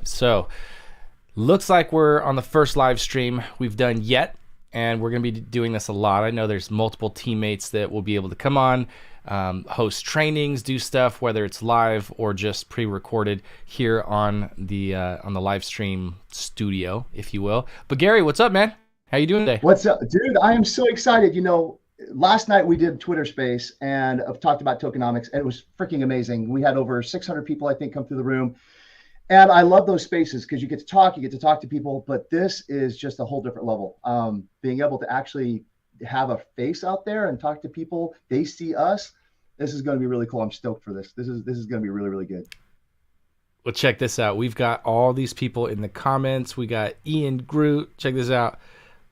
So looks like we're on the first live stream we've done yet, and we're going to be doing this a lot. I know there's multiple teammates that will be able to come on, host trainings, do stuff, whether it's live or just pre-recorded here on the live stream studio, if you will. But Gary, what's up, man? How you doing today? What's up, dude? I am so excited. Last night we did Twitter Space and I've talked about tokenomics, and it was freaking amazing. We had over 600 people, I think, come through the room. And I love those spaces because you get to talk to people, but this is just a whole different level. Being able to actually have a face out there and talk to people, they see us. This is going to be really cool. I'm stoked for this. This is going to be really, really good. Well, check this out. We've got all these people in the comments. We got Ian Groot. Check this out.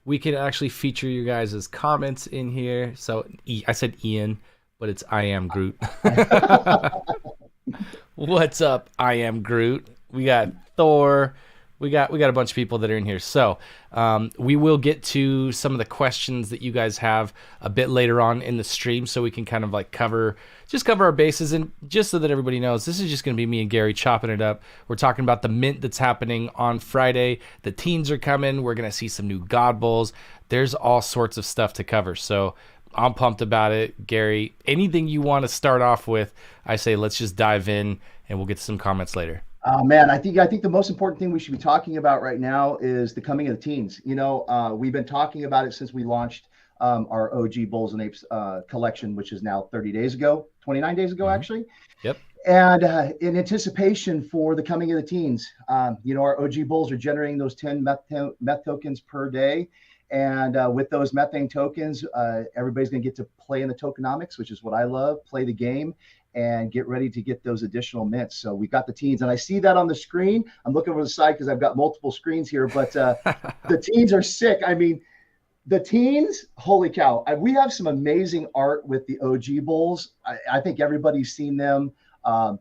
We can actually feature you guys' comments in here. So I said Ian, but it's I am Groot. What's up? I am Groot. We got Thor. We got a bunch of people that are in here. So we will get to some of the questions that you guys have a bit later on in the stream, so we can kind of like cover our bases. And just so that everybody knows, this is just going to be me and Gary chopping it up. We're talking about the mint that's happening on Friday. The teens are coming. We're going to see some new God Bowls. There's all sorts of stuff to cover. So I'm pumped about it. Gary, anything you want to start off with, I say let's just dive in, and we'll get to some comments later. Man, I think the most important thing we should be talking about right now is the coming of the teens. We've been talking about it since we launched our OG Bulls and Apes collection, which is now 29 days ago, actually. Yep. And in anticipation for the coming of the teens, our OG Bulls are generating those 10 meth tokens per day. And with those methane tokens, everybody's going to get to play in the tokenomics, which is what I love, play the game and get ready to get those additional mints. So we got the teens, and I see that on the screen. I'm looking over the side because I've got multiple screens here, but the teens are sick. I mean, the teens, holy cow. We have some amazing art with the OG Bulls. I think everybody's seen them.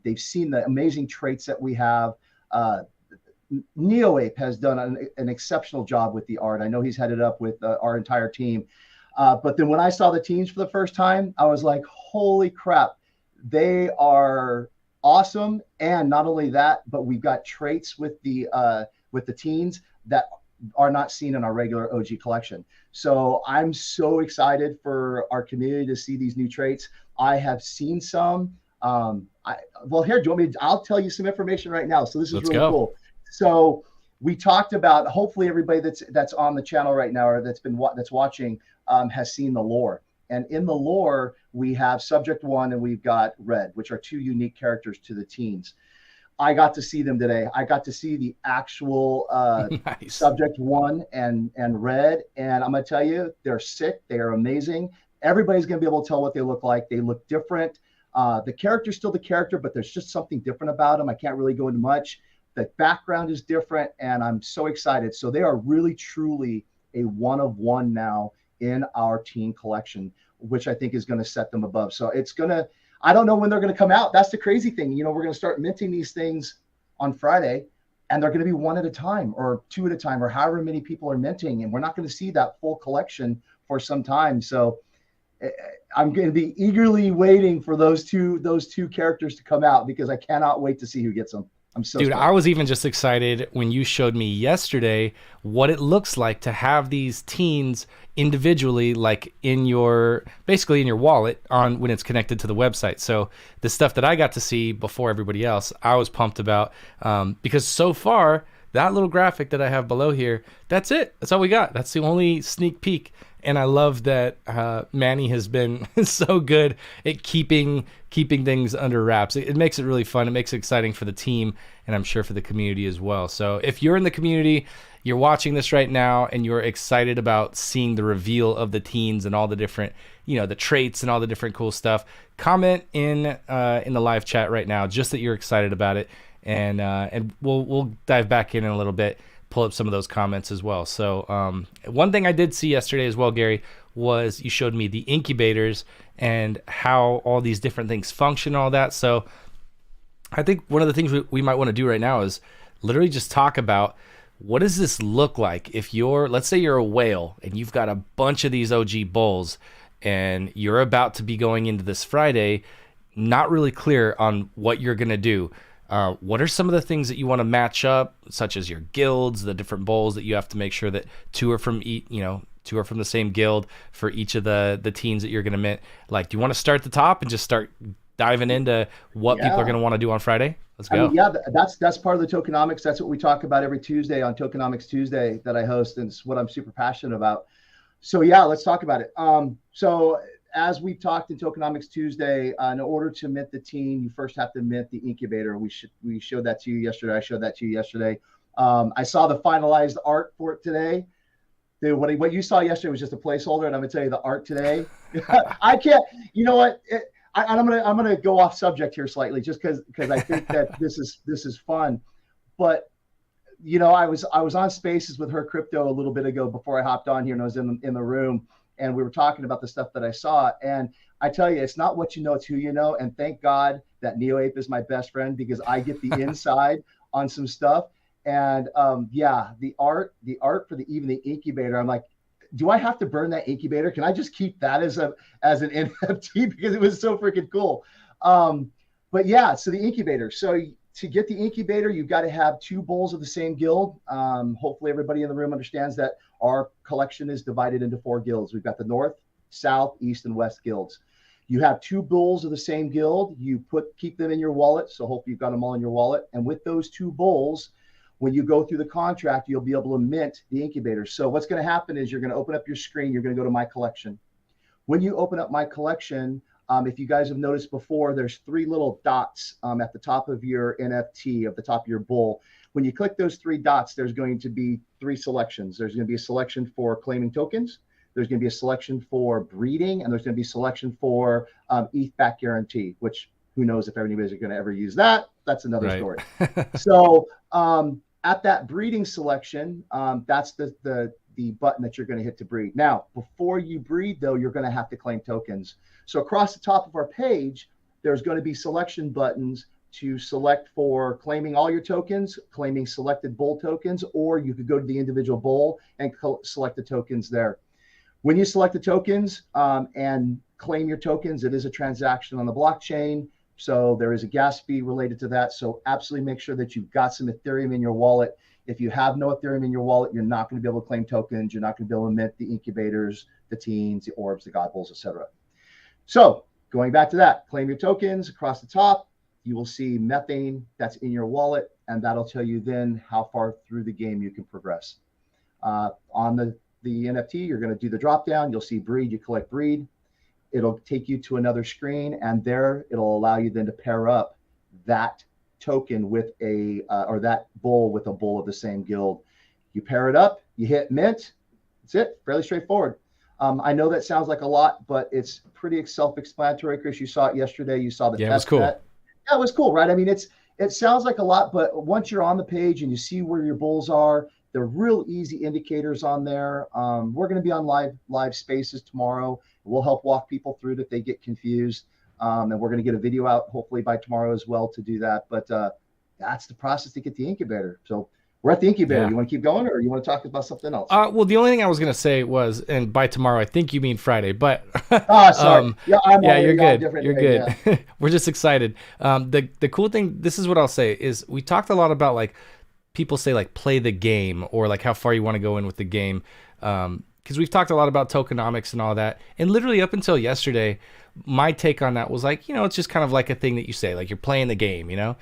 They've seen the amazing traits that we have. NeoApe has done an exceptional job with the art. I know he's headed up with our entire team. But then when I saw the teens for the first time, I was like, holy crap. They are awesome. And not only that, but we've got traits with the teens that are not seen in our regular OG collection. So I'm so excited for our community to see these new traits. I have seen some. Here, do you want me? I'll tell you some information right now. So this is really cool. So we talked about, hopefully everybody that's on the channel right now or that's watching has seen the lore. And in the lore, we have Subject 1 and we've got Red, which are two unique characters to the teens. I got to see them today. I got to see the actual nice. Subject 1 and Red. And I'm going to tell you, they're sick. They are amazing. Everybody's going to be able to tell what they look like. They look different. The character's still the character, but there's just something different about them. I can't really go into much. The background is different, and I'm so excited. So they are really, truly a one of one now in our teen collection, which I think is going to set them above. So I don't know when they're going to come out. That's the crazy thing. We're going to start minting these things on Friday, and they're going to be one at a time or two at a time or however many people are minting. And we're not going to see that full collection for some time. So I'm going to be eagerly waiting for those two characters to come out because I cannot wait to see who gets them. I'm so Dude, stoked. I was even just excited when you showed me yesterday what it looks like to have these teens individually, like basically in your wallet when it's connected to the website. So the stuff that I got to see before everybody else, I was pumped about because so far that little graphic that I have below here, that's it. That's all we got. That's the only sneak peek. And I love that Manny has been so good at keeping things under wraps. It makes it really fun. It makes it exciting for the team, and I'm sure for the community as well. So if you're in the community, you're watching this right now, and you're excited about seeing the reveal of the teens and all the different, the traits and all the different cool stuff, comment in the live chat right now, just that you're excited about it, and we'll dive back in a little bit. Pull up some of those comments as well. So one thing I did see yesterday as well, Gary, was you showed me the incubators and how all these different things function and all that. So I think one of the things we might want to do right now is literally just talk about what does this look like if let's say you're a whale and you've got a bunch of these OG bulls and you're about to be going into this Friday, not really clear on what you're going to do. What are some of the things that you want to match up, such as your guilds, the different bowls that you have to make sure that two are from two are from the same guild for each of the teams that you're going to mint. Like, do you want to start at the top and just start diving into what people are Yeah. going to want to do on Friday? Let's I mean, go. yeah, that's part of the tokenomics. That's what we talk about every Tuesday on Tokenomics Tuesday that I host, and it's what I'm super passionate about. So yeah, let's talk about it. So as we talked in Tokenomics Tuesday, in order to mint the team, you first have to mint the incubator. We showed that to you yesterday. I showed that to you yesterday. I saw the finalized art for it today. Dude, what you saw yesterday was just a placeholder, and I'm gonna tell you the art today. I can't. You know what? I'm gonna go off subject here slightly, just because I think that this is fun. But I was on Spaces with her crypto a little bit ago before I hopped on here, and I was in the room, and we were talking about the stuff that I saw. And I tell you, it's not what you know, it's who you know. And thank God that NeoApe is my best friend, because I get the inside on some stuff. And yeah, the art for even the incubator, I'm like, do I have to burn that incubator? Can I just keep that as an NFT, because it was so freaking cool. But yeah, so the incubator. So to get the incubator, you've got to have two bowls of the same guild. Hopefully everybody in the room understands that our collection is divided into 4 guilds. We've got the North, South, East, and West guilds. You have 2 bowls of the same guild. You keep them in your wallet. So hopefully you've got them all in your wallet. And with those 2 bowls, when you go through the contract, you'll be able to mint the incubator. So what's going to happen is you're going to open up your screen. You're going to go to my collection. When you open up my collection, if you guys have noticed before, there's 3 little dots at the top of your NFT, at the top of your bowl. When you click those 3 dots, there's going to be 3 selections. There's going to be a selection for claiming tokens. There's going to be a selection for breeding, and there's going to be a selection for ETH back guarantee, which who knows if anybody's going to ever use that. That's another story. So at that breeding selection, that's the button that you're going to hit to breed. Now, before you breed, though, you're going to have to claim tokens. So across the top of our page, there's going to be selection buttons to select for claiming all your tokens, claiming selected bull tokens, or you could go to the individual bull and select the tokens there. When you select the tokens and claim your tokens, it is a transaction on the blockchain. So there is a gas fee related to that. So absolutely make sure that you've got some Ethereum in your wallet. If you have no Ethereum in your wallet, you're not going to be able to claim tokens. You're not going to be able to mint the incubators, the teens, the orbs, the god bulls, etc. So going back to that, claim your tokens across the top. You will see methane that's in your wallet, and that'll tell you then how far through the game you can progress. On the NFT, you're going to do the drop down. You'll see breed. You collect breed. It'll take you to another screen, and there it'll allow you then to pair up that token with or that bull with a bull of the same guild. You pair it up, you hit mint. That's it. Fairly straightforward. I know that sounds like a lot, but it's pretty self-explanatory. Chris, you saw it yesterday. You saw the test. It was cool. net. Yeah, it was cool, right? I mean, it sounds like a lot, but once you're on the page and you see where your bulls are, they're real easy indicators on there. We're going to be on live Spaces tomorrow. We'll help walk people through it if they get confused. And we're going to get a video out hopefully by tomorrow as well to do that. But that's the process to get the incubator. So we're at the incubator. Yeah. You want to keep going, or you want to talk about something else? Well, the only thing I was going to say was, and by tomorrow, I think you mean Friday, but sorry. You're good. You're good. Yeah. We're just excited. The cool thing, this is what I'll say, is we talked a lot about, like, people say, like, play the game, or like how far you want to go in with the game. Because we've talked a lot about tokenomics and all that. And literally up until yesterday, my take on that was like, it's just kind of like a thing that you say, like you're playing the game,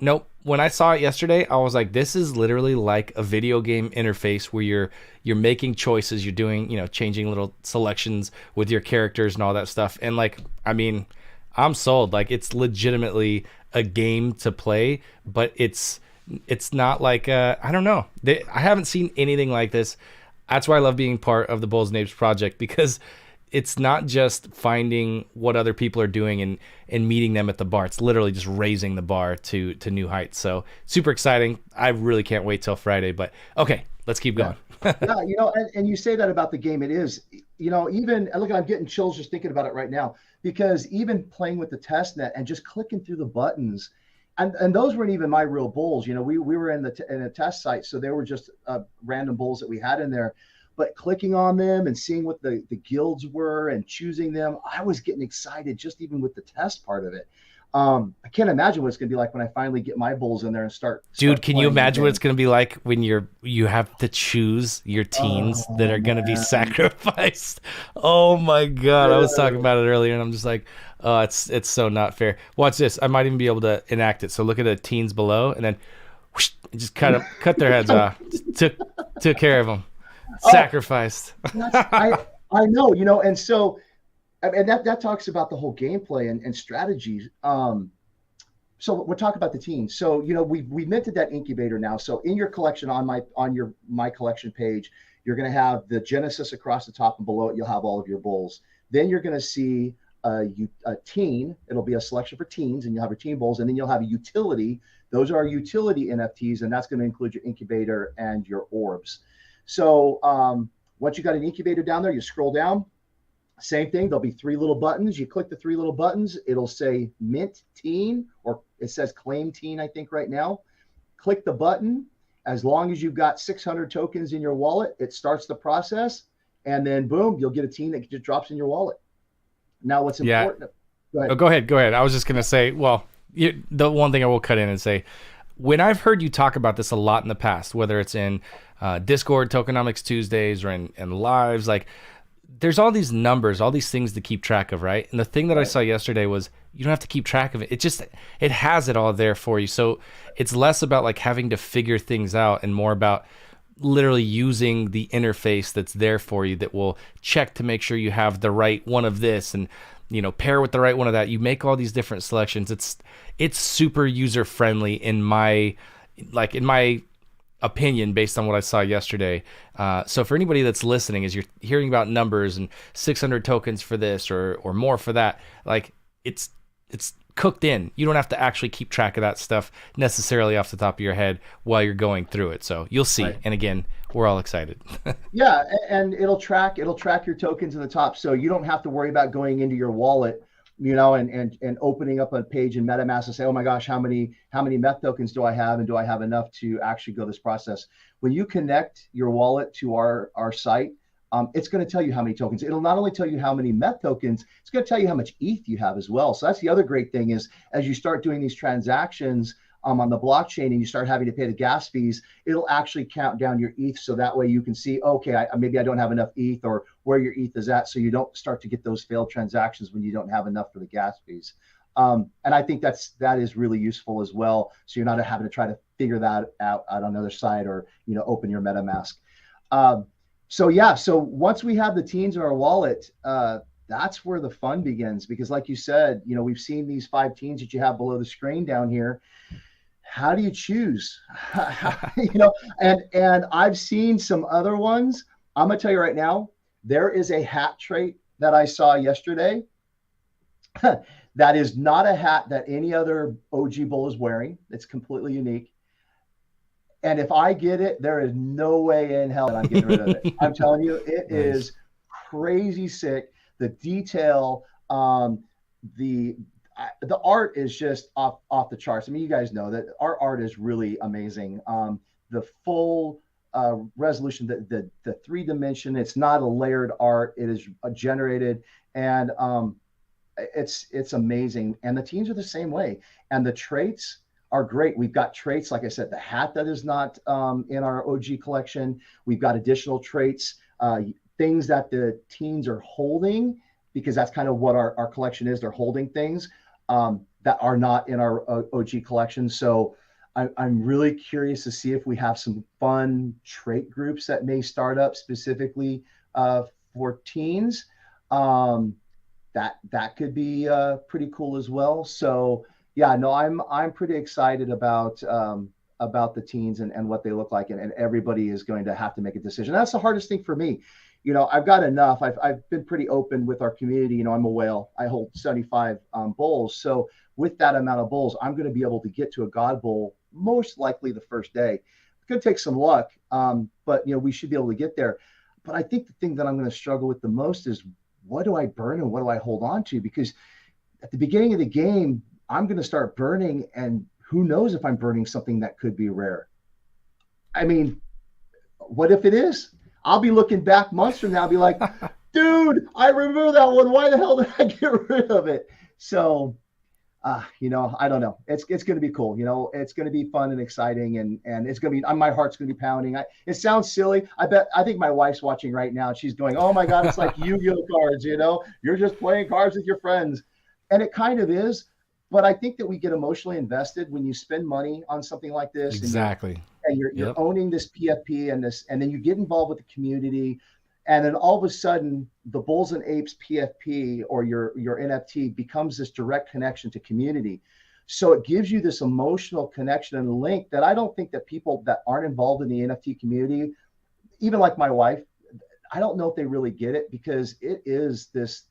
Nope. When I saw it yesterday, I was like, this is literally like a video game interface where you're making choices, you're doing, changing little selections with your characters and all that stuff. And like, I mean, I'm sold. Like, it's legitimately a game to play, but it's not like, I don't know. I haven't seen anything like this. That's why I love being part of the Bulls and Apes project, because it's not just finding what other people are doing and meeting them at the bar. It's literally just raising the bar to new heights. So super exciting. I really can't wait till Friday, but okay, let's keep going. Yeah, and you say that about the game. It is, even look, I'm getting chills just thinking about it right now, because even playing with the test net and just clicking through the buttons, and those weren't even my real bulls. We were in a test site, so they were just random bulls that we had in there. But clicking on them and seeing what the guilds were and choosing them, I was getting excited just even with the test part of it. I can't imagine what it's going to be like when I finally get my bulls in there and Dude, start can you playing imagine what it's again. going to be like when you have to choose your teens that Oh are going to be man, sacrificed? Oh my god, I was talking dude. about it earlier and I'm just like, oh, it's so not fair. Watch this. I might even be able to enact it. So look at the teens below and then whoosh, just cut their heads off. Just took care of them. Oh, Sacrificed. that's I know, and so and that talks about the whole gameplay and strategies. So we're talking about the teams. So we minted that incubator now. So in your collection on your my collection page, you're going to have the Genesis across the top, and below it you'll have all of your bulls. Then you're going to see a teen. It'll be a selection for teens, and you'll have your teen bulls, and then you'll have a utility. Those are utility NFTs, and that's going to include your incubator and your orbs. So once you got an incubator down there, you scroll down. Same thing. There'll be three little buttons. You click the three little buttons. It'll say mint teen, or it says claim teen, I think right now. Click the button. As long as you've got 600 tokens in your wallet, it starts the process. And then boom, you'll get a teen that just drops in your wallet. Now, what's Yeah. important? Go Oh, ahead. go ahead. Go ahead. I was just gonna say, well, the one thing I will cut in and say, when I've heard you talk about this a lot in the past, whether it's in Discord, Tokenomics Tuesdays, or in lives, like there's all these numbers, all these things to keep track of, right? And the thing that I Right. saw yesterday was you don't have to keep track of it. It has it all there for you. So it's less about like having to figure things out and more about literally using the interface that's there for you that will check to make sure you have the right one of this and pair with the right one of that. You make all these different selections. It's super user friendly in my opinion based on what I saw yesterday. So for anybody that's listening, as you're hearing about numbers and 600 tokens for this or more for that, like it's cooked in. You don't have to actually keep track of that stuff necessarily off the top of your head while you're going through it. So you'll see. Right. And again, we're all excited. Yeah, and it'll track your tokens in the top, so you don't have to worry about going into your wallet, and opening up a page in MetaMask and say, oh my gosh, how many Meth tokens do I have, and do I have enough to actually go this process? When you connect your wallet to our site, it's going to tell you how many tokens. It'll not only tell you how many Meth tokens, it's going to tell you how much ETH you have as well. So that's the other great thing is as you start doing these transactions on the blockchain and you start having to pay the gas fees, it'll actually count down your ETH. So that way you can see, okay, maybe I don't have enough ETH or where your ETH is at. So you don't start to get those failed transactions when you don't have enough for the gas fees. And I think that is really useful as well. So you're not having to try to figure that out on another side or, open your MetaMask. So yeah, so once we have the teens in our wallet, that's where the fun begins. Because like you said, we've seen these 5 teens that you have below the screen down here. How do you choose? And I've seen some other ones. I'm gonna tell you right now, there is a hat trait that I saw yesterday that is not a hat that any other OG bull is wearing. It's completely unique. And if I get it, there is no way in hell that I'm getting rid of it. I'm telling you, it Nice. is crazy sick. The detail, the the art is just off the charts. I mean, you guys know that our art is really amazing. The full resolution, the 3 dimension. It's not a layered art. It is generated, and it's amazing. And the teams are the same way. And the traits are great. We've got traits, like I said, the hat that is not in our OG collection. We've got additional traits, things that the teens are holding, because that's kind of what our collection is. They're holding things that are not in our OG collection. So I'm really curious to see if we have some fun trait groups that may start up specifically for teens. Um, that could be pretty cool as well. So yeah, no, I'm pretty excited about the teens and what they look like, and everybody is going to have to make a decision. That's the hardest thing for me. I've got enough. I've been pretty open with our community. I'm a whale. I hold 75 bulls. So with that amount of bulls, I'm going to be able to get to a God bull most likely the first day. It's going to take some luck, but we should be able to get there. But I think the thing that I'm going to struggle with the most is what do I burn and what do I hold on to? Because at the beginning of the game, I'm going to start burning, and who knows if I'm burning something that could be rare. I mean, what if it is? I'll be looking back months from now and be like, dude, I remember that one. Why the hell did I get rid of it? So I don't know. It's going to be cool. It's going to be fun and exciting, and it's going to be. My heart's going to be pounding. It sounds silly. I think my wife's watching right now. She's going, "Oh my God, it's like Yu-Gi-Oh cards. You're just playing cards with your friends," and it kind of is. But I think that we get emotionally invested when you spend money on something like this, and Exactly. you're Yep. owning this PFP and then you get involved with the community, and then all of a sudden the Bulls and Apes PFP or your NFT becomes this direct connection to community. So it gives you this emotional connection and link that I don't think that people that aren't involved in the NFT community, even like my wife, I don't know if they really get it, because it is this,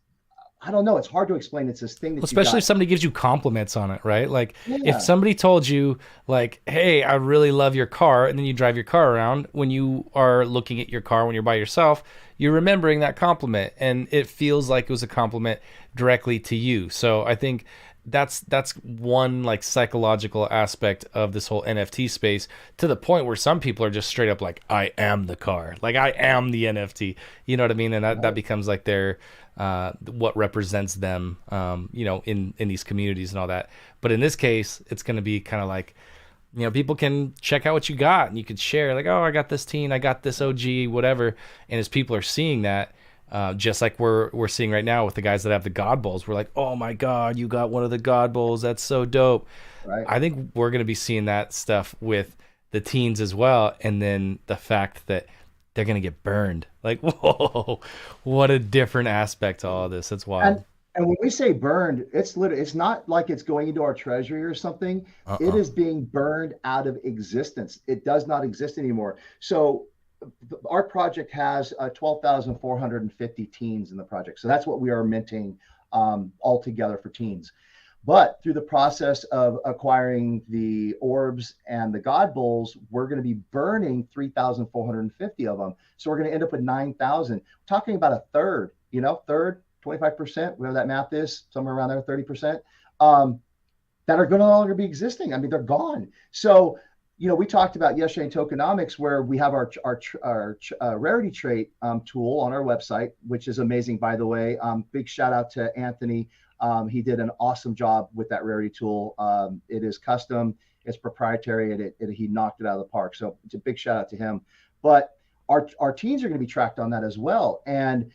I don't know, it's hard to explain. It's this thing that you Especially if got. somebody gives you compliments on it, right? Like if Yeah, somebody told you like, "Hey, I really love your car," and then you drive your car around, when you are looking at your car when you're by yourself, you're remembering that compliment and it feels like it was a compliment directly to you. So I think that's one like psychological aspect of this whole NFT space, to the point where some people are just straight up like, "I am the car. Like I am the NFT." You know what I mean? And that becomes like their what represents them, in these communities and all that. But in this case, it's going to be kind of like, people can check out what you got and you can share like, "Oh, I got this teen, I got this OG, whatever." And as people are seeing that, just like we're seeing right now with the guys that have the God Bowls, we're like, "Oh my God, you got one of the God Bowls. That's so dope." right. I think we're going to be seeing that stuff with the teens as well. And then the fact that they're going to get burned. Like, whoa, what a different aspect to all of this. That's And wild. and when we say burned, it's not like it's going into our treasury or something. It Uh-uh. is being burned out of existence. It does not exist anymore. So our project has 12,450 teens in the project. So that's what we are minting altogether for teens. But through the process of acquiring the orbs and the God Bowls, we're going to be burning 3,450 of them. So we're going to end up with 9,000. Talking about a third, 25%, whatever that math is, somewhere around there, 30%, that are going to no longer be existing. I mean, they're gone. So, we talked about yesterday in tokenomics, where we have our rarity trait tool on our website, which is amazing, by the way. Big shout out to Anthony. He did an awesome job with that rarity tool. It is custom, it's proprietary, and he knocked it out of the park. So it's a big shout out to him. But our teams are going to be tracked on that as well. And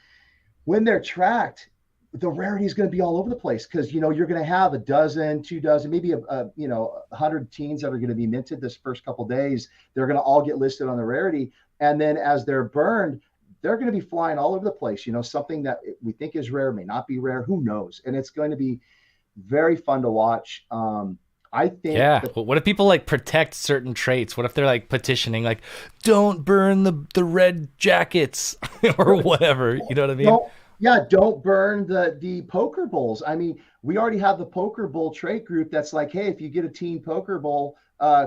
when they're tracked, the rarity is going to be all over the place, because you're going to have a dozen, 2 dozen, maybe 100 teens that are going to be minted this first couple of days. They're going to all get listed on the rarity, and then as they're burned, they're going to be flying all over the place. Something that we think is rare may not be rare. Who knows? And it's going to be very fun to watch. I think Yeah. that But what if people like protect certain traits? What if they're like petitioning, like, "Don't burn the red jackets," or whatever? You know what I mean? don't don't burn the poker bowls. I mean, we already have the poker bowl trait group that's like, hey, if you get a teen poker bowl,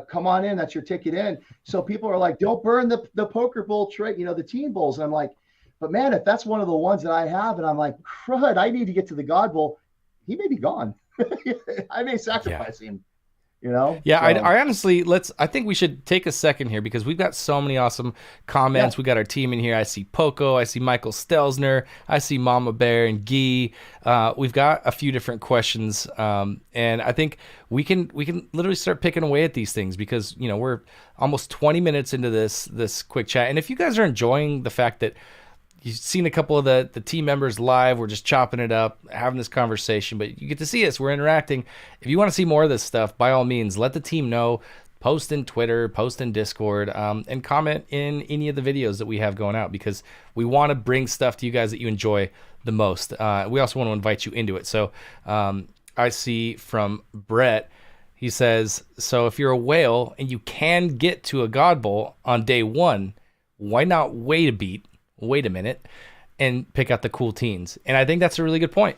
come on in, that's your ticket in. So people are like, don't burn the poker bowl trait, the teen bowls. And I'm like, but man, if that's one of the ones that I have, and I'm like, crud, I need to get to the God Bowl, he may be gone. I may Yeah. sacrifice him, Yeah, so I honestly, I think we should take a second here because we've got so many awesome yeah. comments. We got our team in here. I see Poco, I see Michael Stelzner, I see Mama Bear and Guy. We've got a few different questions, and I think we can literally start picking away at these things because we're almost 20 minutes into this quick chat. And if you guys are enjoying the fact that you've seen a couple of the team members live. We're just chopping it up, having this conversation, but you get to see us. We're interacting. If you want to see more of this stuff, by all means, let the team know. Post in Twitter, post in Discord, and comment in any of the videos that we have going out because we want to bring stuff to you guys that you enjoy the most. We also want to invite you into it. So I see from Brett, he says, "So if you're a whale and you can get to a God Bowl on day one, why not wait a minute, and pick out the cool teens?" And I think that's a really good point.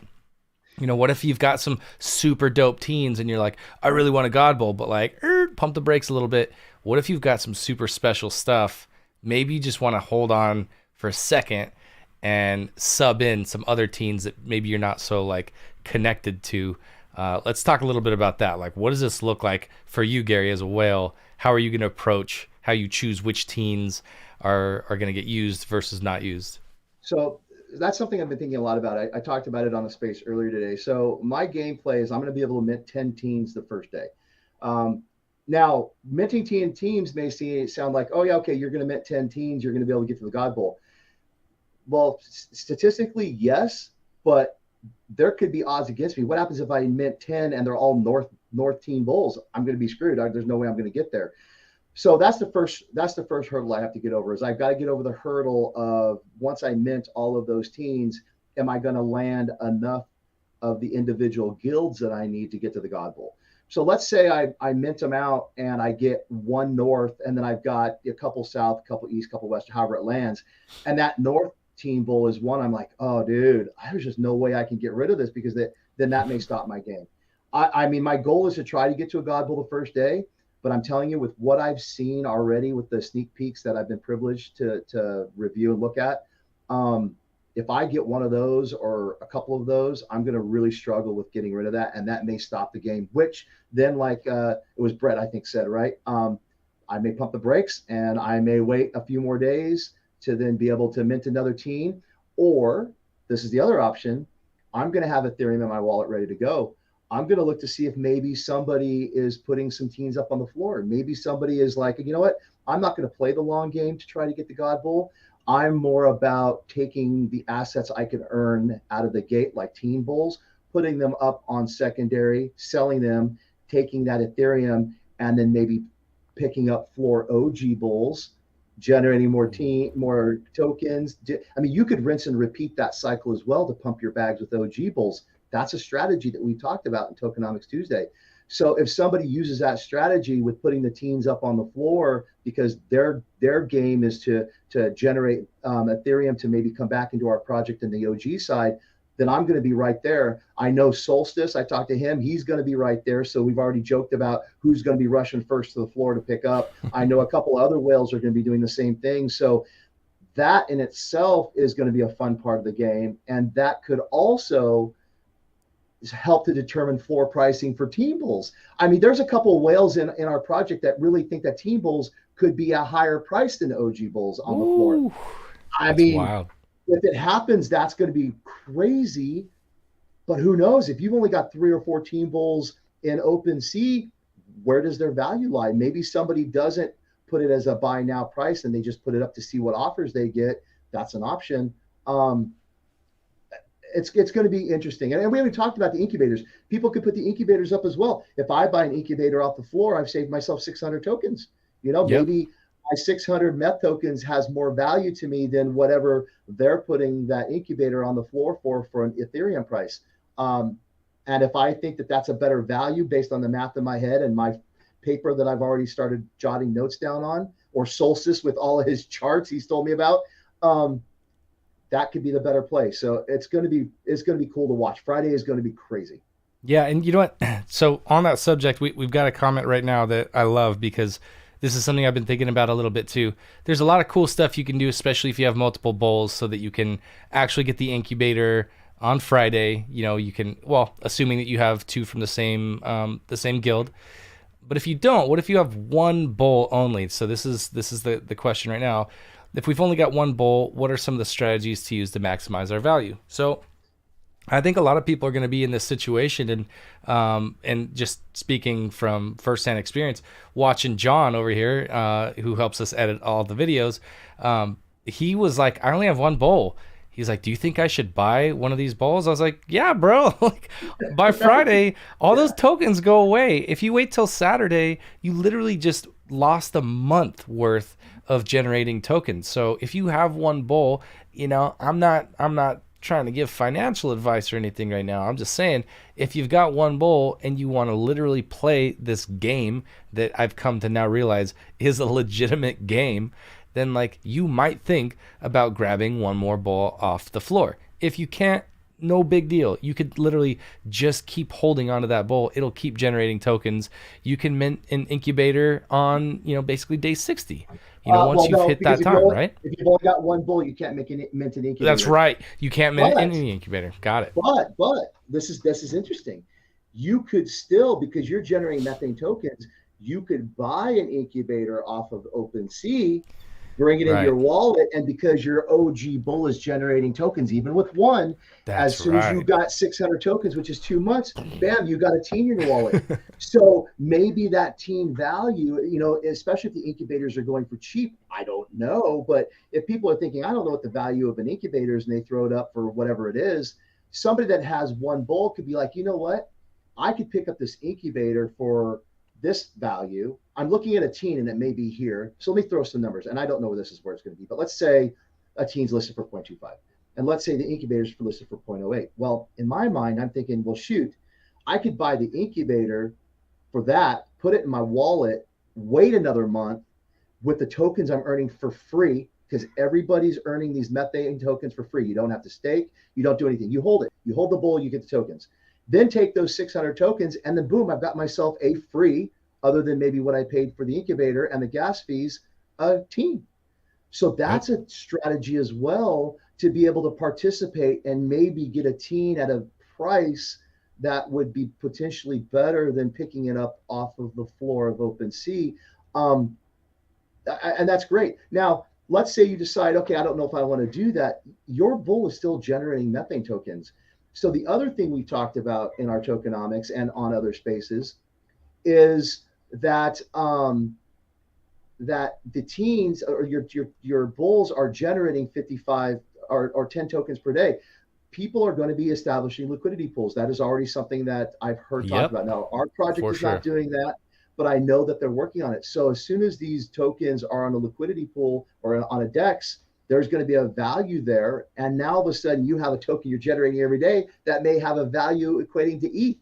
What if you've got some super dope teens and you're like, "I really want a God Bowl," but like, pump the brakes a little bit. What if you've got some super special stuff? Maybe you just want to hold on for a second and sub in some other teens that maybe you're not so like connected to. Let's talk a little bit about that. Like, what does this look like for you, Gary, as a whale? How are you going to approach how you choose which teens are going to get used versus not used? So that's something I've been thinking a lot about. I talked about it on the space earlier today. So my gameplay is I'm going to be able to mint 10 teams the first day. Um, Now, minting teams may sound like, oh, yeah, okay, you're going to mint 10 teams, you're going to be able to get to the God Bowl. Well, statistically, yes, but there could be odds against me. What happens if I mint 10 and they're all North team bowls? I'm going to be screwed. There's no way I'm going to get there. So that's the first hurdle I have to get over is I've got to get over the hurdle of once I mint all of those teams, am I going to land enough of the individual guilds that I need to get to the God Bowl? So let's say I mint them out and I get one north, and then I've got a couple south, a couple east, a couple west, however it lands. And that north team bowl is one I'm like, oh, dude, there's just no way I can get rid of this because then that may stop my game. I mean, my goal is to try to get to a God Bowl the first day. But I'm telling you, with what I've seen already with the sneak peeks that I've been privileged to review and look at, if I get one of those or a couple of those, I'm going to really struggle with getting rid of that. And that may stop the game, which then, like it was Brett, I think, said, right? I may pump the brakes and I may wait a few more days to then be able to mint another team. Or this is the other option. I'm going to have Ethereum in my wallet ready to go. I'm going to look to see if maybe somebody is putting some teams up on the floor. Maybe somebody is like, you know what? I'm not going to play the long game to try to get the God Bowl. I'm more about taking the assets I can earn out of the gate, like team bowls, putting them up on secondary, selling them, taking that Ethereum, and then maybe picking up floor OG bowls, generating more tokens. I mean, you could rinse and repeat that cycle as well to pump your bags with OG bowls. That's a strategy that we talked about in Tokenomics Tuesday. So if somebody uses that strategy with putting the teams up on the floor because their game is to generate Ethereum to maybe come back into our project in the OG side, then I'm going to be right there. I know Solstice, I talked to him, he's going to be right there. So we've already joked about who's going to be rushing first to the floor to pick up. I know a couple other whales are going to be doing the same thing. So that in itself is going to be a fun part of the game. And that could also help to determine floor pricing for team bulls. I mean, there's a couple of whales in our project that really think that team bulls could be a higher price than OG bulls on the floor. I mean, wild. If it happens, that's going to be crazy. But who knows? If you've only got 3 or 4 team bulls in OpenSea, where does their value lie? Maybe somebody doesn't put it as a buy now price and they just put it up to see what offers they get. That's an option. It's going to be interesting. And we haven't talked about the incubators. People could put the incubators up as well. If I buy an incubator off the floor, I've saved myself 600 tokens. Maybe my 600 MEP tokens has more value to me than whatever they're putting that incubator on the floor for an Ethereum price. And if I think that that's a better value based on the math in my head and my paper that I've already started jotting notes down on, or Solstice with all of his charts he's told me about, that could be the better play. So it's going to be cool to watch. Friday is going to be crazy. Yeah, and you know what? So on that subject, we've got a comment right now that I love because this is something I've been thinking about a little bit too. There's a lot of cool stuff you can do, especially if you have multiple bowls, so that you can actually get the incubator on Friday. You can, well, assuming that you have 2 from the same guild. But if you don't, what if you have one bowl only? So this is the question right now. If we've only got one bowl, what are some of the strategies to use to maximize our value? So I think a lot of people are going to be in this situation, and just speaking from firsthand experience, watching John over here, who helps us edit all the videos, he was like, I only have one bowl. He's like, do you think I should buy one of these bowls? I was like, yeah, bro. Like, by Friday, all those tokens go away. If you wait till Saturday, you literally just lost a month worth of generating tokens. So if you have one bowl, I'm not trying to give financial advice or anything right now. I'm just saying, if you've got one bowl and you want to literally play this game that I've come to now realize is a legitimate game, then you might think about grabbing one more bowl off the floor. If you can't, no big deal. You could literally just keep holding onto that bowl. It'll keep generating tokens. You can mint an incubator on, basically day 60. Once you've hit that time, right? If you've only got one bowl, you can't mint an incubator. That's right. You can't mint any incubator. Got it. But this is interesting. You could still, because you're generating methane tokens, you could buy an incubator off of OpenSea, bring it into Right. your wallet. And because your OG bull is generating tokens, even with one, as That's soon as you right. got 600 tokens, which is 2 months, bam, you got a teen in your wallet. So maybe that teen value, especially if the incubators are going for cheap, I don't know. But if people are thinking, I don't know what the value of an incubator is, and they throw it up for whatever it is, somebody that has one bull could be like, you know what? I could pick up this incubator for this value. I'm looking at a teen and it may be here. So let me throw some numbers. And I don't know where this is where it's going to be, but let's say a teen's listed for 0.25. And let's say the incubator's for listed for 0.08. Well, in my mind, I'm thinking, well, shoot, I could buy the incubator for that, put it in my wallet, wait another month with the tokens I'm earning for free, because everybody's earning these methane tokens for free. You don't have to stake, you don't do anything. You hold it, you hold the bull, you get the tokens. Then take those 600 tokens, and then boom, I've got myself a free, other than maybe what I paid for the incubator and the gas fees, a team. So Yep. that's a strategy as well to be able to participate and maybe get a teen at a price that would be potentially better than picking it up off of the floor of OpenSea. Um, and that's great. Now, let's say you decide, okay, I don't know if I want to do that. Your bull is still generating methane tokens. So the other thing we talked about in our tokenomics and on other spaces is that the teens or your bulls are generating 55 or 10 tokens per day. People are going to be establishing liquidity pools. That is already something that I've heard talked Yep. about. Now, our project For is not sure. doing that, but I know that they're working on it. So as soon as these tokens are on a liquidity pool or on a DEX, there's going to be a value there. And now all of a sudden you have a token you're generating every day that may have a value equating to ETH.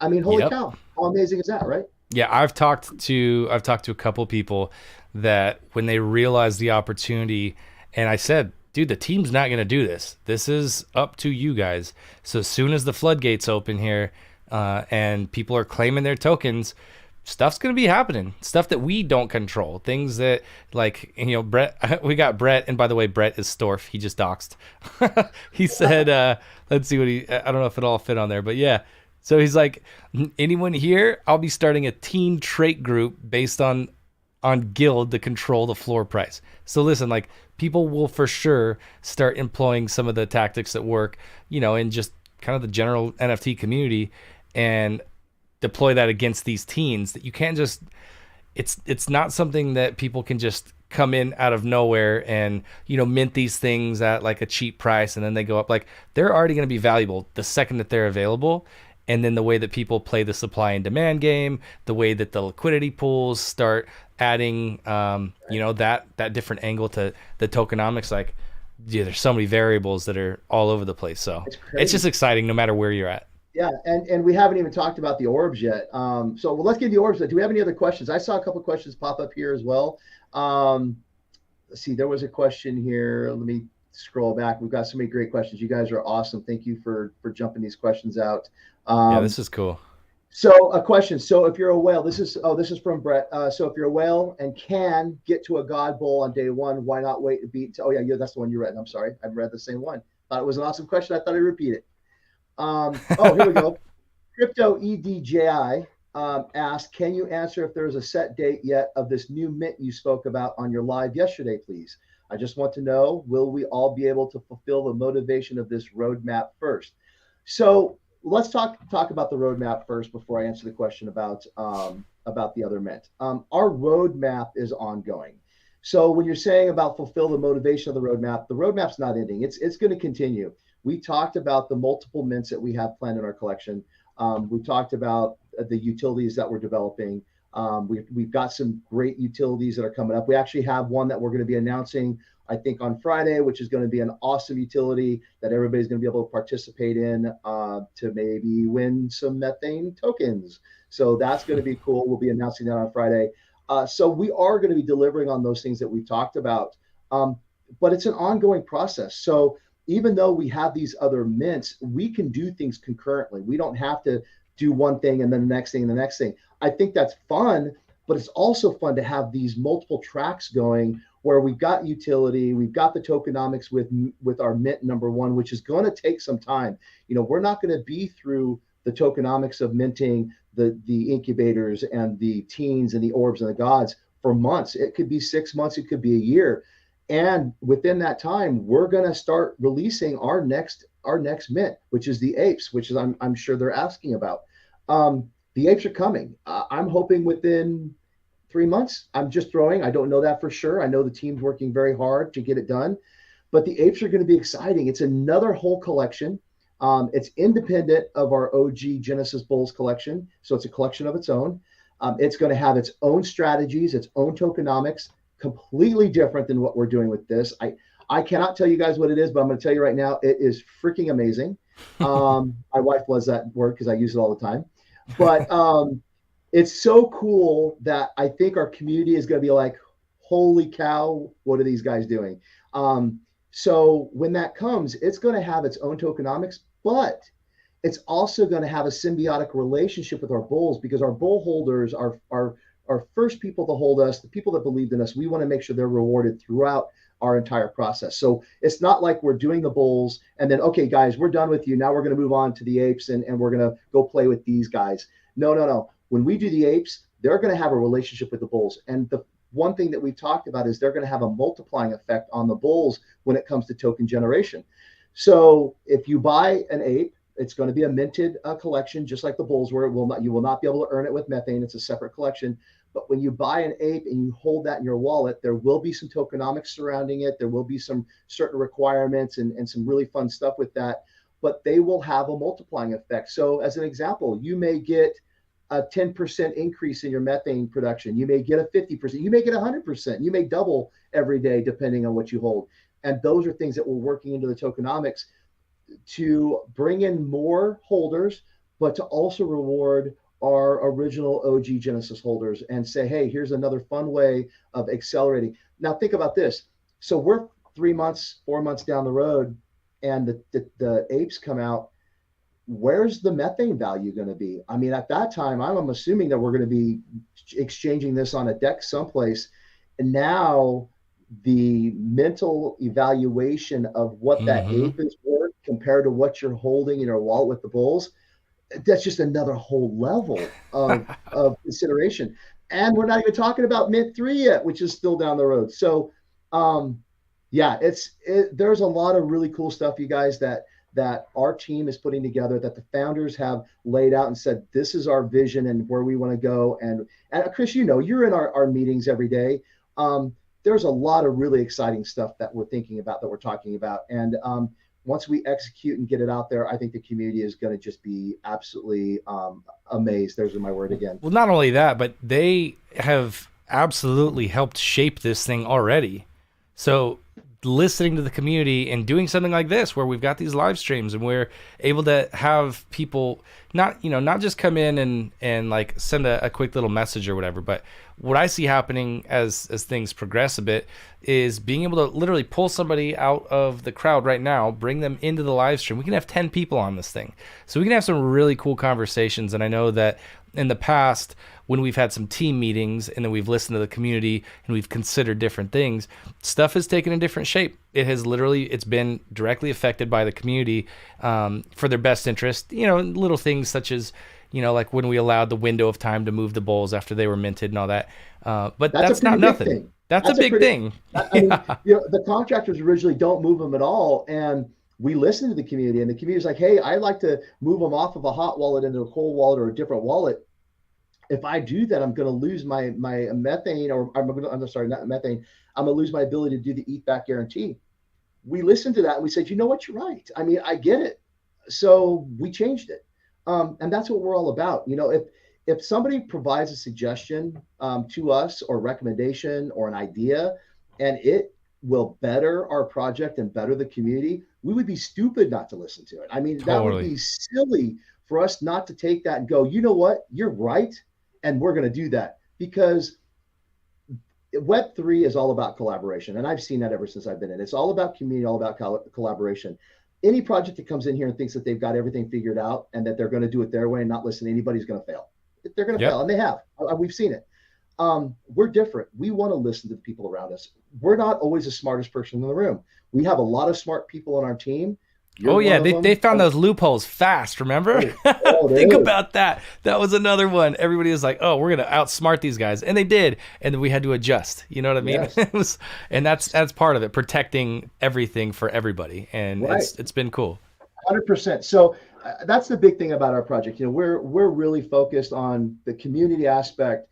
I mean, holy Yep. cow. How amazing is that, right? Yeah, I've talked to a couple people that when they realized the opportunity, and I said, dude, the team's not gonna do this. This is up to you guys. So as soon as the floodgates open here, and people are claiming their tokens, stuff's gonna be happening. Stuff that we don't control. Things that like Brett. We got Brett, and by the way, Brett is Storf. He just doxed. He said, let's see what he. I don't know if it all fit on there, but yeah. So he's like, anyone here? I'll be starting a teen trait group based on guild to control the floor price. So listen, like people will for sure start employing some of the tactics that work, in just kind of the general NFT community and deploy that against these teens that you can't just it's not something that people can just come in out of nowhere and mint these things at like a cheap price and then they go up. Like they're already going to be valuable the second that they're available. And then the way that people play the supply and demand game, the way that the liquidity pools start adding that different angle to the tokenomics, like yeah, there's so many variables that are all over the place. So It's it's just crazy. exciting no matter where you're at. Yeah, and we haven't even talked about the orbs yet. So well, let's get the orbs. Do we have any other questions? I saw a couple of questions pop up here as well. Um, let's see, there was a question here. Let me scroll back. We've got so many great questions. You guys are awesome. Thank you for jumping these questions out. Yeah, Um, this is cool. so a question. So if you're a whale, this is from Brett. So if you're a whale and can get to a god bowl on day one, why not wait to beat? Oh yeah, that's the one you read. I'm sorry, I've read the same one. Thought it was an awesome question. I thought I'd repeat it. Oh, here we go. Crypto EDJI asked, can you answer if there's a set date yet of this new mint you spoke about on your live yesterday, please? I just want to know, will we all be able to fulfill the motivation of this roadmap first? So let's talk about the roadmap first before I answer the question about the other mint. Our roadmap is ongoing. So when you're saying about fulfill the motivation of the roadmap's not ending. It's going to continue. We talked about the multiple mints that we have planned in our collection. We talked about the utilities that we're developing. We've got some great utilities that are coming up. We actually have one that we're going to be announcing, I think, on Friday, which is going to be an awesome utility that everybody's going to be able to participate in to maybe win some methane tokens. So that's going to be cool. We'll be announcing that on Friday. So we are going to be delivering on those things that we've talked about. Um, but it's an ongoing process. So even though we have these other mints, we can do things concurrently. We don't have to do one thing and then the next thing and the next thing. I think that's fun, but it's also fun to have these multiple tracks going where we've got utility, we've got the tokenomics with our mint number one, which is going to take some time. We're not going to be through the tokenomics of minting the incubators and the teens and the orbs and the gods for months. It could be 6 months, it could be a year. And within that time, we're going to start releasing our next mint, which is the apes, which is I'm sure they're asking about. The apes are coming. I'm hoping within 3 months. I'm just throwing. I don't know that for sure. I know the team's working very hard to get it done, but the apes are going to be exciting. It's another whole collection. It's independent of our OG Genesis Bulls collection, so it's a collection of its own. It's going to have its own strategies, its own tokenomics, completely different than what we're doing with this. I cannot tell you guys what it is, but I'm going to tell you right now, it is freaking amazing. My wife loves that word because I use it all the time. But it's so cool that I think our community is going to be like, holy cow, what are these guys doing? So when that comes, it's going to have its own tokenomics, but it's also going to have a symbiotic relationship with our bulls, because our bull holders are first people to hold us, the people that believed in us. We want to make sure they're rewarded throughout our entire process. So it's not like we're doing the bulls and then, okay, guys, we're done with you. Now we're going to move on to the apes and we're going to go play with these guys. No, no, no. When we do the apes, they're going to have a relationship with the bulls. And the one thing that we've talked about is they're going to have a multiplying effect on the bulls when it comes to token generation. So if you buy an ape, it's going to be a minted collection, just like the bulls were. You will not be able to earn it with methane. It's a separate collection. But when you buy an ape and you hold that in your wallet, there will be some tokenomics surrounding it. There will be some certain requirements and some really fun stuff with that. But they will have a multiplying effect. So as an example, you may get a 10% increase in your methane production. You may get a 50%. You may get 100%. You may double every day depending on what you hold. And those are things that we're working into the tokenomics to bring in more holders, but to also reward our original OG Genesis holders and say, hey, here's another fun way of accelerating. Now think about this. So we're 3 months, 4 months down the road, and the apes come out. Where's the methane value going to be? I mean, at that time, I'm assuming that we're going to be exchanging this on a deck someplace. And now the mental evaluation of what that Mm-hmm. ape is worth compared to what you're holding in your wallet with the bulls, that's just another whole level of consideration. And we're not even talking about Mint 3 yet, which is still down the road. So yeah, there's a lot of really cool stuff, you guys, that our team is putting together, that the founders have laid out and said, this is our vision and where we want to go. And Chris, you're in our meetings every day. There's a lot of really exciting stuff that we're thinking about, that we're talking about. And once we execute and get it out there, I think the community is going to just be absolutely amazed. There's my word again. Well, not only that, but they have absolutely helped shape this thing already. So listening to the community and doing something like this where we've got these live streams and we're able to have people not just come in and like send a quick little message or whatever, but what I see happening as things progress a bit is being able to literally pull somebody out of the crowd right now, bring them into the live stream. We can have 10 people on this thing, so we can have some really cool conversations. And I know that in the past, when we've had some team meetings and then we've listened to the community and we've considered different things, stuff has taken a different shape. It's been directly affected by the community for their best interest. Little things such as, like when we allowed the window of time to move the bowls after they were minted and all that. But That's a that's pretty not big nothing. thing. That's a That's a big pretty, thing. I mean, the contractors originally don't move them at all. And we listen to the community, and the community's like, hey, I'd like to move them off of a hot wallet into a cold wallet or a different wallet. If I do that, I'm going to lose my methane, or I'm sorry, not methane. I'm going to lose my ability to do the ETH back guarantee. We listened to that and we said, you know what, you're right. I mean, I get it. So we changed it. And that's what we're all about. If somebody provides a suggestion to us, or recommendation or an idea, and it will better our project and better the community, we would be stupid not to listen to it. I mean, that would Totally. be silly for us not to take that and go, you know what, you're right. And we're going to do that, because Web3 is all about collaboration. And I've seen that ever since I've been in. It's all about community, all about collaboration. Any project that comes in here and thinks that they've got everything figured out and that they're going to do it their way and not listen to anybody is going to fail. They're going to fail, Yep. and they have. We've seen it. We're different. We want to listen to the people around us. We're not always the smartest person in the room. We have a lot of smart people on our team, You're Oh one yeah, of they them. found those loopholes fast. Remember? Oh, oh, Think dude. about that. That was another one. Everybody was like, "Oh, we're gonna outsmart these guys," and they did. And then we had to adjust. You know what I mean? Yes. It was, and that's part of it, protecting everything for everybody, and Right. it's been cool. 100%. So that's the big thing about our project. We're really focused on the community aspect,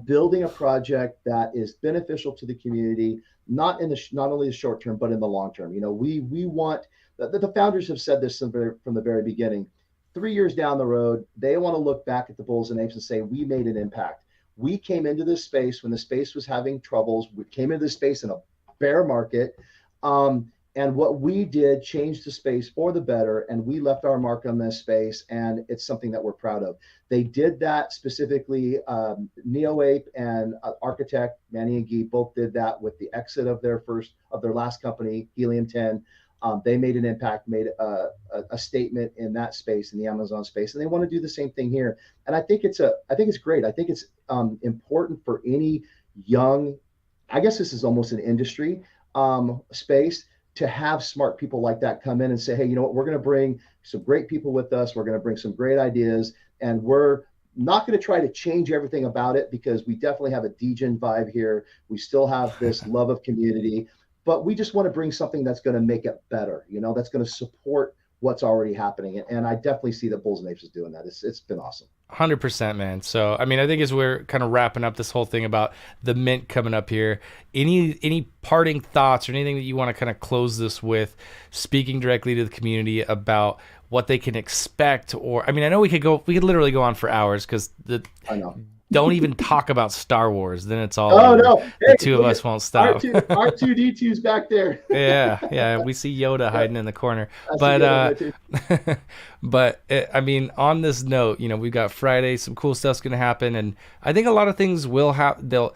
building a project that is beneficial to the community, not only the short term but in the long term. We want the founders have said this from the very beginning. 3 years down the road, they want to look back at the Bulls and Apes and say we made an impact. We came into this space when the space was having troubles. We came into this space in a bear market. And what we did changed the space for the better, and we left our mark on this space, and it's something that we're proud of. They did that specifically. NeoApe and architect Manny and Guy both did that with the exit of their last company, Helium 10. They made an impact, made a statement in that space, in the Amazon space, and they want to do the same thing here. And I think it's great. I think it's important for any young. I guess this is almost an industry space to have smart people like that come in and say, hey, you know what, we're going to bring some great people with us. We're going to bring some great ideas, and we're not going to try to change everything about it because we definitely have a degen vibe here. We still have this love of community, but we just want to bring something that's going to make it better, that's going to support what's already happening. And I definitely see that Bulls and Apes is doing that. It's been awesome. 100%, man. So, I mean, I think as we're kind of wrapping up this whole thing about the mint coming up here, any parting thoughts or anything that you want to kind of close this with, speaking directly to the community about what they can expect? Or, I mean, I know we could literally go on for hours because I know. don't even talk about Star Wars. Then it's all Oh over. no! The Hey, two of look us at won't stop. R2D2's back there. Yeah, we see Yoda Yeah, hiding in the corner. I see But Yoda there too. I mean, on this note, we've got Friday, some cool stuff's gonna happen, and I think a lot of things will have. The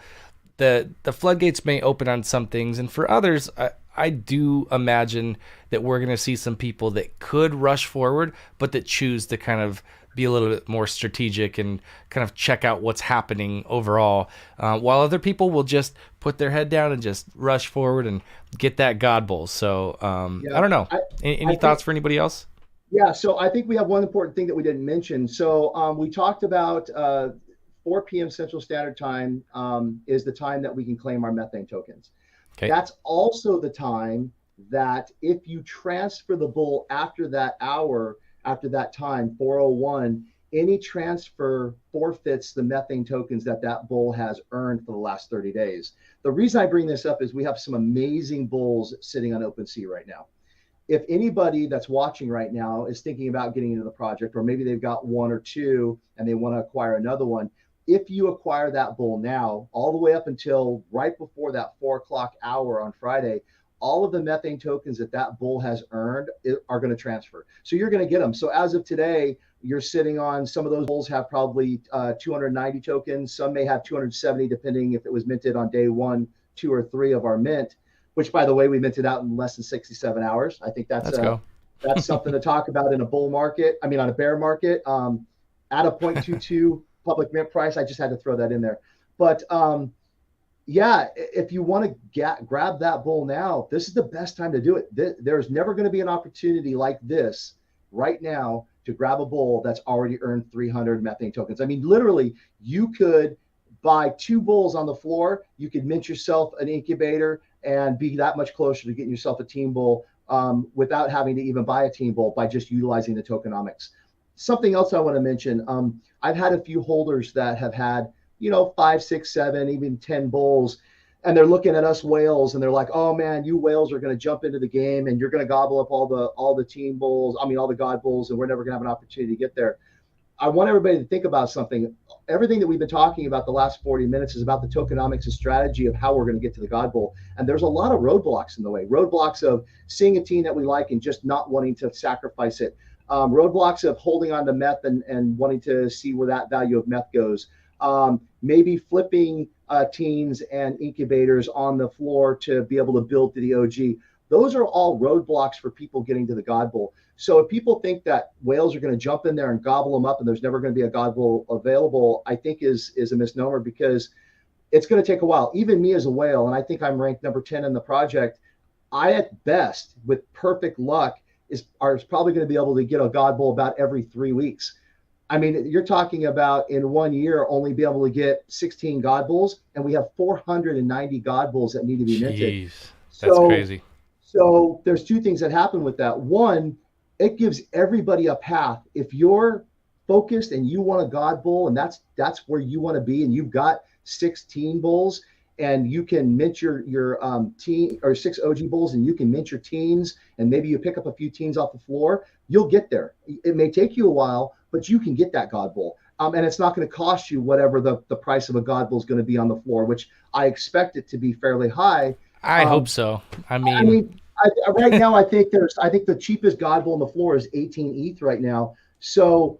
floodgates may open on some things, and for others, I do imagine that we're gonna see some people that could rush forward, but that choose to kind of be a little bit more strategic and kind of check out what's happening overall, while other people will just put their head down and just rush forward and get that God Bowl. So I Yeah, don't know. I, Any I think thoughts for anybody else? yeah. So I think we have one important thing that we didn't mention. So we talked about 4 p.m. Central Standard Time is the time that we can claim our methane tokens. Okay. That's also the time that if you transfer the bull after that hour, after that time, 4:01, any transfer forfeits the methane tokens that bull has earned for the last 30 days. The reason I bring this up is we have some amazing bulls sitting on OpenSea right now. If anybody that's watching right now is thinking about getting into the project, or maybe they've got one or two and they want to acquire another one, if you acquire that bull now, all the way up until right before that 4 o'clock hour on Friday, all of the methane tokens that bull has earned are going to transfer. So you're going to get them. So as of today, you're sitting on, some of those bulls have probably 290 tokens. Some may have 270, depending if it was minted on day 1, 2, or 3 of our mint, which, by the way, we minted out in less than 67 hours. I think Let's go. that's something to talk about in a bull market. I mean, on a bear market, at a 0.22 public mint price. I just had to throw that in there. But yeah, if you want to grab that bull now, this is the best time to do it. There's never going to be an opportunity like this right now to grab a bull that's already earned 300 methane tokens. I mean, literally, you could buy 2 bulls on the floor. You could mint yourself an incubator and be that much closer to getting yourself a team bull without having to even buy a team bull, by just utilizing the tokenomics. Something else I want to mention, I've had a few holders that have had 5, 6, 7, even 10 bulls, and they're looking at us whales and they're like, oh man, you whales are going to jump into the game and you're going to gobble up all the team bulls, all the god bulls, and we're never going to have an opportunity to get there. I want everybody to think about something. Everything that we've been talking about the last 40 minutes is about the tokenomics and strategy of how we're going to get to the God Bowl. And there's a lot of roadblocks in the way. Roadblocks of seeing a team that we like and just not wanting to sacrifice it. Roadblocks of holding on to meth and wanting to see where that value of meth goes. Maybe flipping teens and incubators on the floor to be able to build to the OG. Those are all roadblocks for people getting to the God Bowl. So if people think that whales are going to jump in there and gobble them up and there's never going to be a God Bowl available, I think is a misnomer, because it's going to take a while. Even me as a whale, and I think I'm ranked number 10 in the project, I at best, with perfect luck, is probably going to be able to get a God Bull about every 3 weeks. I mean, you're talking about in 1 year only be able to get 16 God Bulls, and we have 490 God Bulls that need to be minted. Jeez, that's So, crazy. so there's two things that happen with that. One, it gives everybody a path. If you're focused and you want a God Bull, and that's where you want to be, and you've got 16 bulls, and you can mint your teen or 6 OG bulls, and you can mint your teens, and maybe you pick up a few teens off the floor, you'll get there. It may take you a while, but you can get that God Bull. And it's not going to cost you whatever the price of a God Bull is going to be on the floor, which I expect it to be fairly high. I hope Um, so. I I mean, mean, right now I think the cheapest God Bull on the floor is 18 ETH right now. So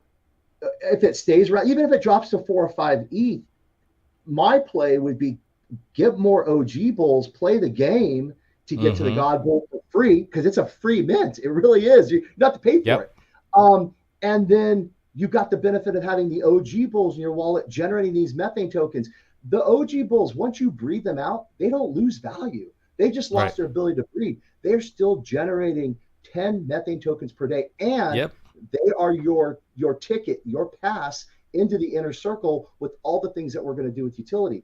if it stays right, even if it drops to 4 or 5 ETH, my play would be get more OG bulls, play the game to get to the mm-hmm. God Bull for free because it's a free mint. It really is. You don't have to pay for Yep. it. And then you got the benefit of having the OG bulls in your wallet generating these methane tokens. The OG bulls, once you breed them out, they don't lose value. They just Right. lost their ability to breed. They're still generating 10 methane tokens per day, and Yep. they are your ticket, your pass into the inner circle with all the things that we're going to do with utility.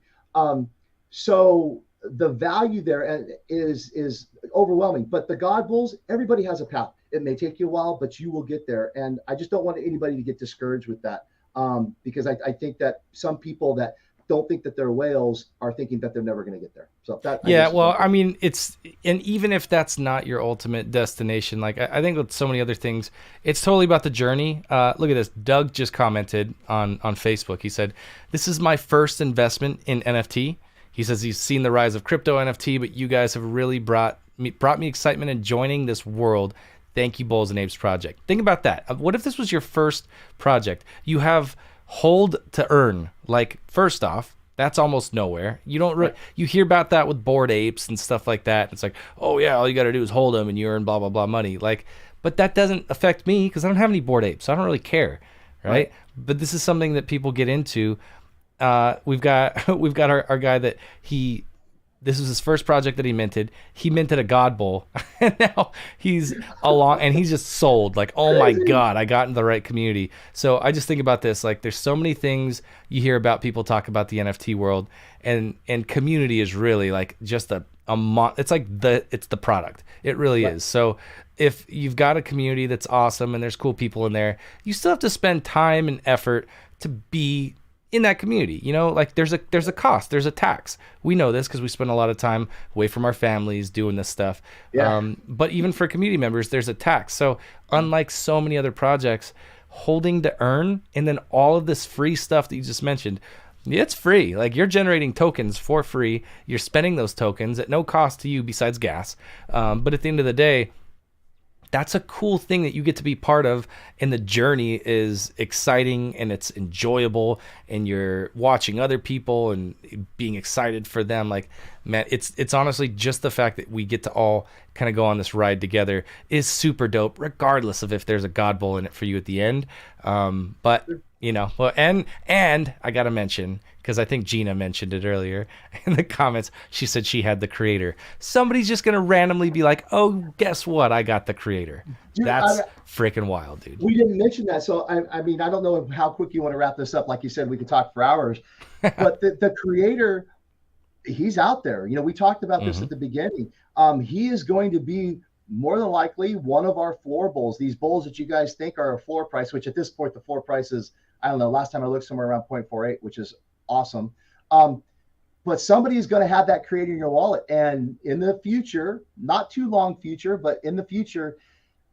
So the value there is overwhelming. But the God Bulls, everybody has a path. It may take you a while, but you will get there. And I just don't want anybody to get discouraged with that, because I think that some people that don't think that they're whales are thinking that they're never going to get there. So that, I Yeah, guess, is my well, I take. mean, and even if that's not your ultimate destination, like I think with so many other things, it's totally about the journey. Look at this. Doug just commented on Facebook. He said, "This is my first investment in NFT." He says he's seen the rise of crypto NFT, but you guys have really brought me excitement in joining this world. Thank you, Bulls and Apes Project. Think about that. What if this was your first project? You have hold to earn. Like, first off, that's almost nowhere. You don't Right. you hear about that with bored apes and stuff like that. It's like, oh yeah, all you got to do is hold them and you earn blah blah blah money. Like, but that doesn't affect me because I don't have any bored apes. So I don't really care, Right. right? But this is something that people get into. We've got we've got our guy that this was his first project that he minted. He minted a God Bowl, and now he's along, and he's just sold. Like, oh my Crazy. God, I got in the right community. So I just think about this. Like, there's so many things you hear about people talk about the NFT world, and community is really like just it's like it's the product. It really Right. is. So if you've got a community that's awesome and there's cool people in there, you still have to spend time and effort to be in that community. Like there's a cost, there's a tax. We know this because we spend a lot of time away from our families doing this stuff. Yeah. But even for community members, there's a tax. So unlike so many other projects, holding to earn and then all of this free stuff that you just mentioned, yeah, it's free. Like, you're generating tokens for free. You're spending those tokens at no cost to you besides gas. But at the end of the day, that's a cool thing that you get to be part of, and the journey is exciting and it's enjoyable, and you're watching other people and being excited for them. Like, man, it's honestly just the fact that we get to all kind of go on this ride together is super dope, regardless of if there's a God Bowl in it for you at the end. But well, and I gotta mention, because I think Gina mentioned it earlier in the comments. She said she had the creator. Somebody's just gonna randomly be like, "Oh, guess what? I got the creator." Dude, That's freaking wild, dude. we didn't mention that. So, I mean, I don't know how quick you want to wrap this up. Like you said, we could talk for hours, but the creator, he's out there. We talked about this Hmm. at the beginning. He is going to be more than likely one of our floor bulls. These bulls that you guys think are a floor price, which at this point the floor price is, I don't know. Last time I looked, somewhere around 0.48, which is awesome. Um, but somebody is going to have that creator in your wallet, and in the future, not too long future, but in the future,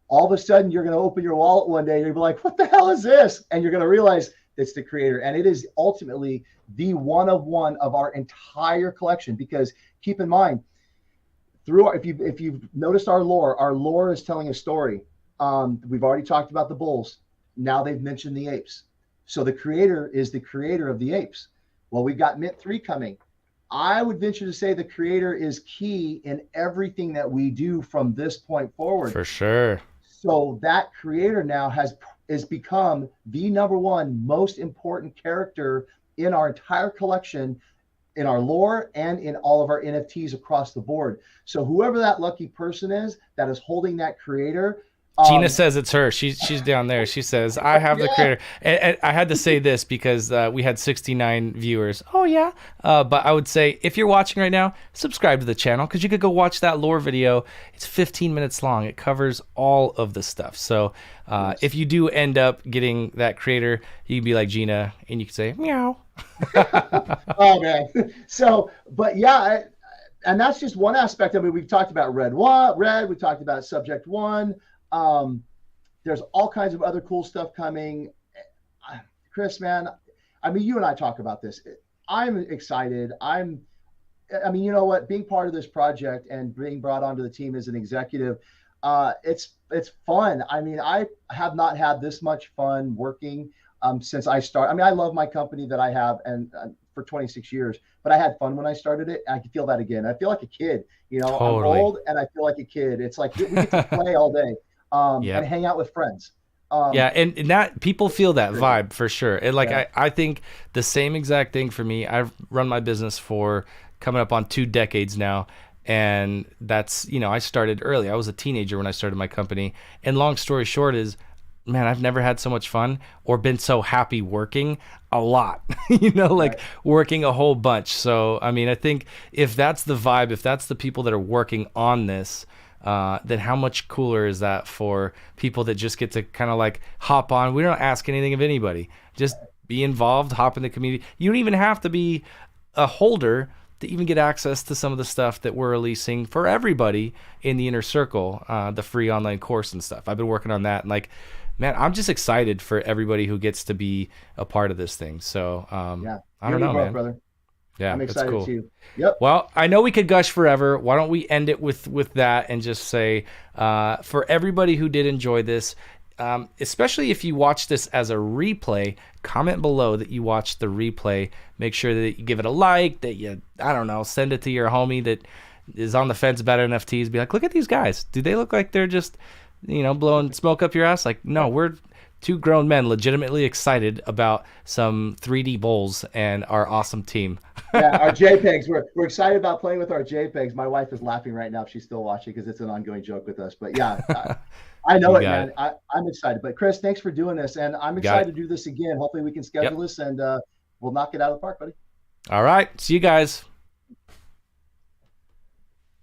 all of a sudden you're going to open your wallet one day and you'll be like, what the hell is this? And you're going to realize it's the creator. And it is ultimately the one of one of our entire collection. Because keep in mind, if you've noticed our lore is telling a story. We've already talked about the bulls. Now they've mentioned the apes. So the creator is the creator of the apes. Well, we've got Mint 3 coming. I would venture to say the creator is key in everything that we do from this point forward. For sure. So that creator now has become the number one most important character in our entire collection, in our lore, and in all of our NFTs across the board. So whoever that lucky person is that is holding that creator, Gina says it's her. She's down there. She says I have the Yeah. creator. And I had to say this because we had 69 viewers. Oh yeah. But I would say if you're watching right now, subscribe to the channel because you could go watch that lore video. It's 15 minutes long. It covers all of the stuff. So if you do end up getting that creator, you can be like Gina and you can say meow. Oh man. So, but yeah, and that's just one aspect. I mean, we've talked about red. We talked about subject one. Um, there's all kinds of other cool stuff coming. Chris, man, I mean, you and I talk about this. I'm excited. I mean, you know what? Being part of this project and being brought onto the team as an executive, it's fun. I mean, I have not had this much fun working since I started. I mean, I love my company that I have, and for 26 years, but I had fun when I started it. I can feel that again. I feel like a kid. You know, Totally. I'm old and I feel like a kid. It's like we get to play all day and Yep. hang out with friends. Yeah, and that people feel that Great. vibe for sure. And like Yeah. I think the same exact thing for me. I've run my business for coming up on 2 decades now. And that's, I started early. I was a teenager when I started my company. And long story short is, man, I've never had so much fun or been so happy working a lot, like Right. working a whole bunch. So, I mean, I think if that's the vibe, if that's the people that are working on this, then how much cooler is that for people that just get to kind of like hop on? We don't ask anything of anybody. Just be involved, hop in the community. You don't even have to be a holder to even get access to some of the stuff that we're releasing for everybody in the inner circle, the free online course and stuff. I've been working on that, and like, man, I'm just excited for everybody who gets to be a part of this thing. So, Yeah. I You don't and me know, both, man. brother. Yeah, I'm it's excited cool. too. Yep. Well, I know we could gush forever. Why don't we end it with that and just say, for everybody who did enjoy this, especially if you watch this as a replay, comment below that you watched the replay. Make sure that you give it a like, that you, I don't know, send it to your homie that is on the fence about NFTs. Be like, look at these guys. Do they look like they're just, blowing smoke up your ass? Like, no, we're two grown men legitimately excited about some 3D bowls and our awesome team. Yeah, our JPEGs. We're excited about playing with our JPEGs. My wife is laughing right now if she's still watching because it's an ongoing joke with us. But yeah, I know You it, got man. it. I'm excited. But Chris, thanks for doing this, and I'm Got excited it. to do this again. Hopefully, we can schedule Yep. this and we'll knock it out of the park, buddy. All right. See you guys.